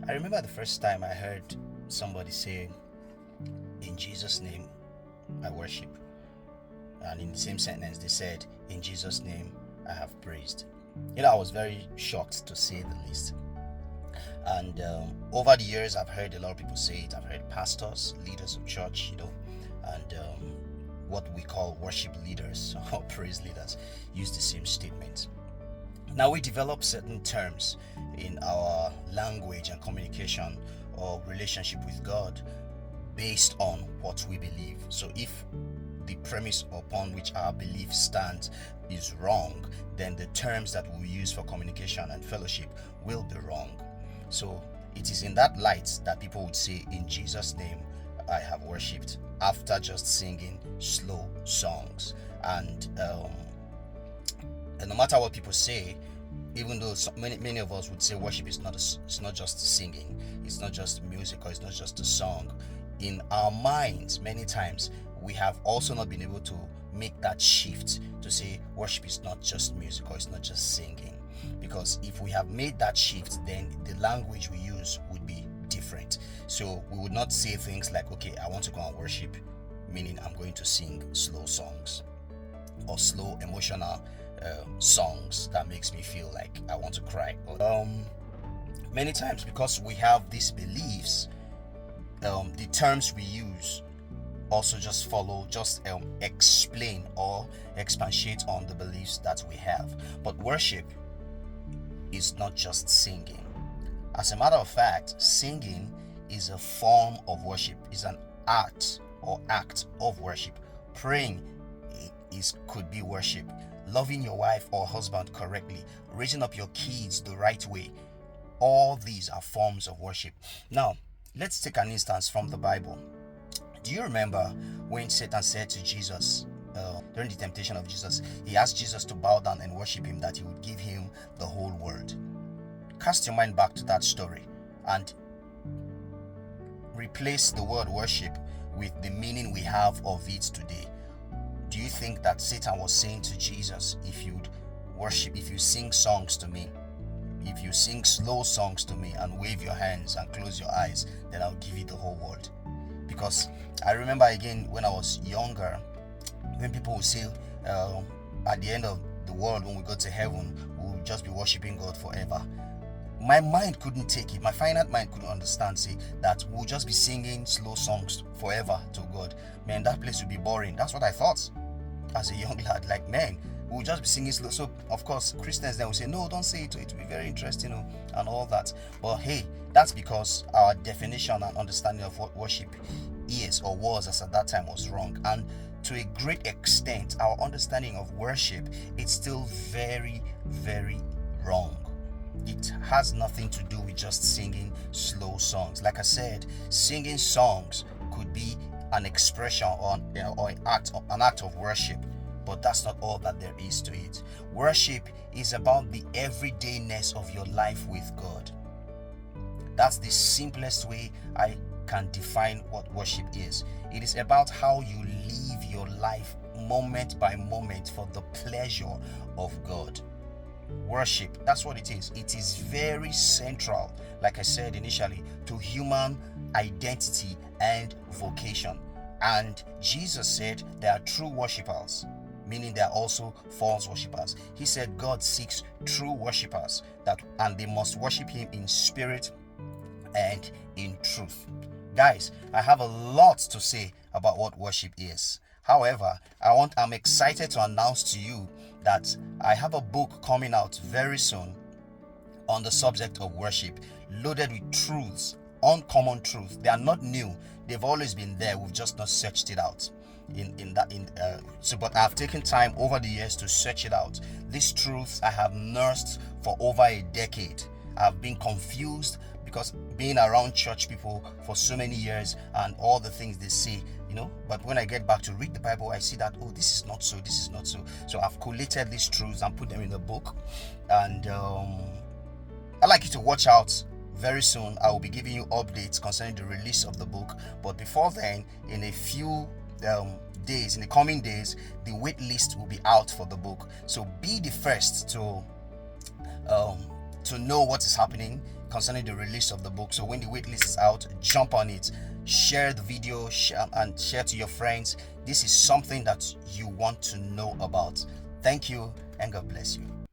I remember the first time I heard somebody say, "In Jesus' name, I worship." And in the same sentence, they said, "In Jesus' name, I have praised." I was very shocked to say the least. And over the years, I've heard a lot of people say it. I've heard pastors, leaders of church, and what we call worship leaders or praise leaders use the same statement. Now, we develop certain terms in our language and communication or relationship with God based on what we believe. So if the premise upon which our belief stands is wrong, then the terms that we use for communication and fellowship will be wrong. So it is in that light that people would say, "In Jesus' name, I have worshipped," after just singing slow songs. And no matter what people say, even though many of us would say worship is it's not just singing, it's not just music, or it's not just a song, in our minds many times we have also not been able to make that shift to say worship is not just music or it's not just singing. Because if we have made that shift, then the language we use would be different. So we would not say things like, "Okay, I want to go and worship," meaning I'm going to sing slow songs or slow emotional songs that makes me feel like I want to cry. Many times, because we have these beliefs, the terms we use also just explain or expatiate on the beliefs that we have. But worship is not just singing. As a matter of fact, singing is a form of worship, is an art or act of worship. Praying could be worship. Loving your wife or husband correctly, raising up your kids the right way, all these are forms of worship. Now, let's take an instance from the Bible. Do you remember when Satan said to Jesus, during the temptation of Jesus, he asked Jesus to bow down and worship him, that he would give him the whole world? Cast your mind back to that story and replace the word worship with the meaning we have of it today. Do you think that Satan was saying to Jesus, "If you'd worship, if you sing songs to me, if you sing slow songs to me and wave your hands and close your eyes, then I'll give you the whole world"? Because I remember again when I was younger, when people would say at the end of the world, when we go to heaven, we'll just be worshiping God forever. My mind couldn't take it. My finite mind couldn't understand, say, that we'll just be singing slow songs forever to God. Man, that place would be boring. That's what I thought as a young lad. Like, man, we'll just be singing slow. So, of course, Christians then will say, "No, don't say it. It will be very interesting," and all that. But hey, that's because our definition and understanding of what worship is or was as at that time was wrong. And to a great extent, our understanding of worship is still very, very wrong. It has nothing to do with just singing slow songs. Like I said, singing songs could be an expression or an act of worship, but that's not all that there is to it. Worship is about the everydayness of your life with God. That's the simplest way I can define what worship is. It is about how you live your life moment by moment for the pleasure of God. Worship, that's what it is. It is very central, like I said initially, to human identity and vocation. And Jesus said there are true worshippers, meaning there are also false worshippers. He said God seeks true worshippers, and they must worship him in spirit and in truth. Guys, I have a lot to say about what worship is. However, I'm excited to announce to you that I have a book coming out very soon on the subject of worship, loaded with truths, uncommon truths. They are not new. They've always been there. We've just not searched it out. But I've taken time over the years to search it out. These truths I have nursed for over a decade. I've been confused because being around church people for so many years and all the things they say, but when I get back to read the Bible, I see that, this is not so, this is not so. So I've collated these truths and put them in the book. And I'd like you to watch out. Very soon, I will be giving you updates concerning the release of the book. But before then, in a few days, in the coming days, the wait list will be out for the book. So be the first to know what is happening concerning the release of the book. So when the waitlist is out, jump on it, share the video, and share to your friends. This is something that you want to know about. Thank you, and God bless you.